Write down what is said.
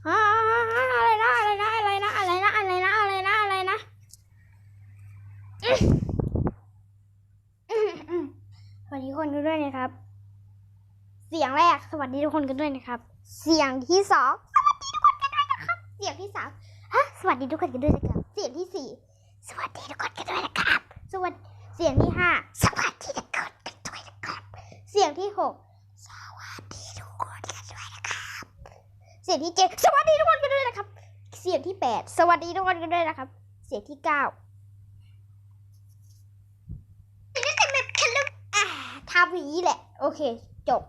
อะไรนะอะไรนะอะไรนะอะไรนะอะไรนะอะไรนะอะไรนะสวัสดีทุกคนกันด้วยนะครับเสียงแรกสวัสดีทุกคนกันด้วยนะครับเสียงที่สองสวัสดีทุกคนกันด้วยนะครับเสียงที่สามสวัสดีทุกคนกันด้วยนะครับเสียงที่สี่สวัสดีทุกคนกันด้วยนะครับเสียงที่ห้าสวัสดีทุกคนกันด้วยนะครับเสียงที่หกสวัสดีทุกคนกันด้วยนะครับเสียงที่เจ็ดสวัสดีทุกคนกันด้วยนะครับเสียงที่แปดสวัสดีทุกคนกันด้วยนะครับเสียงที่เก้าทำอย่างนี้แหละโอเคจบ